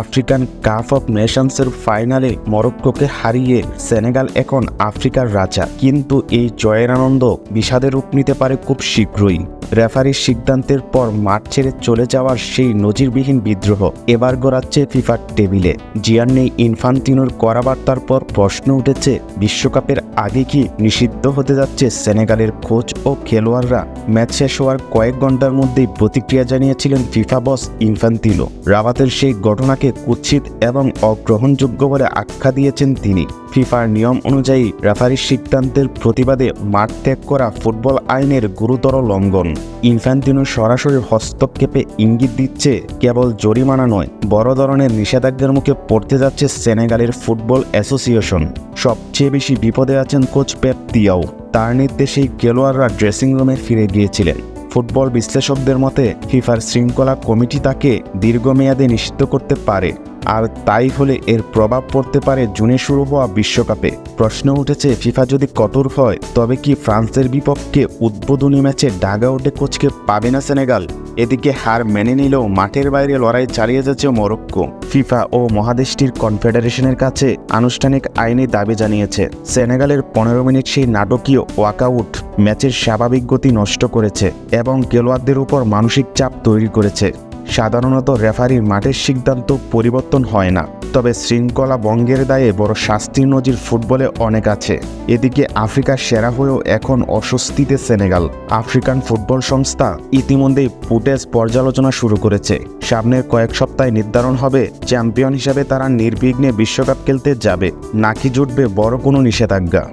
African cup of নেশনসের ফাইনালে মরক্কোকে হারিয়ে Senegal এখন আফ্রিকার রাজা। কিন্তু এই জয়ের আনন্দ বিষাদে রূপ নিতে পারে খুব শীঘ্রই। রেফারির সিদ্ধান্তের পর মাঠ ছেড়ে চলে যাওয়ার সেই নজিরবিহীন বিদ্রোহ এবার গড়াচ্ছে ফিফার টেবিলে। জিয়ান্নি ইনফান্তিনোর কড়া বার্তার পর প্রশ্ন উঠেছে, বিশ্বকাপের আগে কি নিষিদ্ধ হতে যাচ্ছে সেনেগালের কোচ ও খেলোয়াড়রা? ম্যাচ শেষ হওয়ার কয়েক ঘন্টার মধ্যেই প্রতিক্রিয়া জানিয়েছিলেন ফিফা বস ইনফান্তিনো। রাবাতের সেই ঘটনাকে কুৎসিত এবং অগ্রহণযোগ্য বলে আখ্যা দিয়েছেন তিনি। ফিফার নিয়ম অনুযায়ী রেফারির সিদ্ধান্তের প্রতিবাদে মাঠ ত্যাগ করা ফুটবল আইনের গুরুতর লঙ্ঘন। ইনফান্তিনো সরাসরি হস্তক্ষেপে ইঙ্গিত দিচ্ছে কেবল জরিমানা নয়, বড় ধরনের নিষেধাজ্ঞার মুখে পড়তে যাচ্ছে সেনেগালের ফুটবল অ্যাসোসিয়েশন। সবচেয়ে বেশি বিপদে আছেন কোচ পেপ থিয়াউ। তার নির্দেশেই খেলোয়াড়রা ড্রেসিং রুমে ফিরে গিয়েছিলেন। ফুটবল বিশ্লেষকদের মতে ফিফার শৃঙ্খলা কমিটি তাকে দীর্ঘমেয়াদে নিষিদ্ধ করতে পারে, আর তাই হলে এর প্রভাব পড়তে পারে জুনে শুরু হওয়া বিশ্বকাপে। প্রশ্ন উঠেছে, ফিফা যদি কঠোর হয় তবে কি ফ্রান্সের বিপক্ষে উদ্বোধনী ম্যাচে ডাগআউটে কোচকে পাবে না সেনেগাল? এদিকে হার মেনে নিলেও মাঠের বাইরে লড়াই চালিয়ে যাচ্ছে মরক্কো। ফিফা ও মহাদেশটির কনফেডারেশনের কাছে আনুষ্ঠানিক আইনি দাবি জানিয়েছে। সেনেগালের 15 মিনিট সেই নাটকীয় ওয়াকআউট ম্যাচের স্বাভাবিক গতি নষ্ট করেছে এবং খেলোয়াড়দের উপর মানসিক চাপ তৈরি করেছে। সাধারণত রেফারির মাঠের সিদ্ধান্ত পরিবর্তন হয় না, তবে শৃঙ্খলা ভঙ্গের দায়ে বড় শাস্তির নজির ফুটবলে অনেক আছে। এদিকে আফ্রিকার সেরা হয়েও এখন অস্বস্তিতে সেনেগাল। আফ্রিকান ফুটবল সংস্থা ইতিমধ্যেই ফুটেজ পর্যালোচনা শুরু করেছে। সামনের কয়েক সপ্তাহে নির্ধারণ হবে চ্যাম্পিয়ন হিসেবে তারা নির্বিঘ্নে বিশ্বকাপ খেলতে যাবে নাকি জুটবে বড় কোনো নিষেধাজ্ঞা।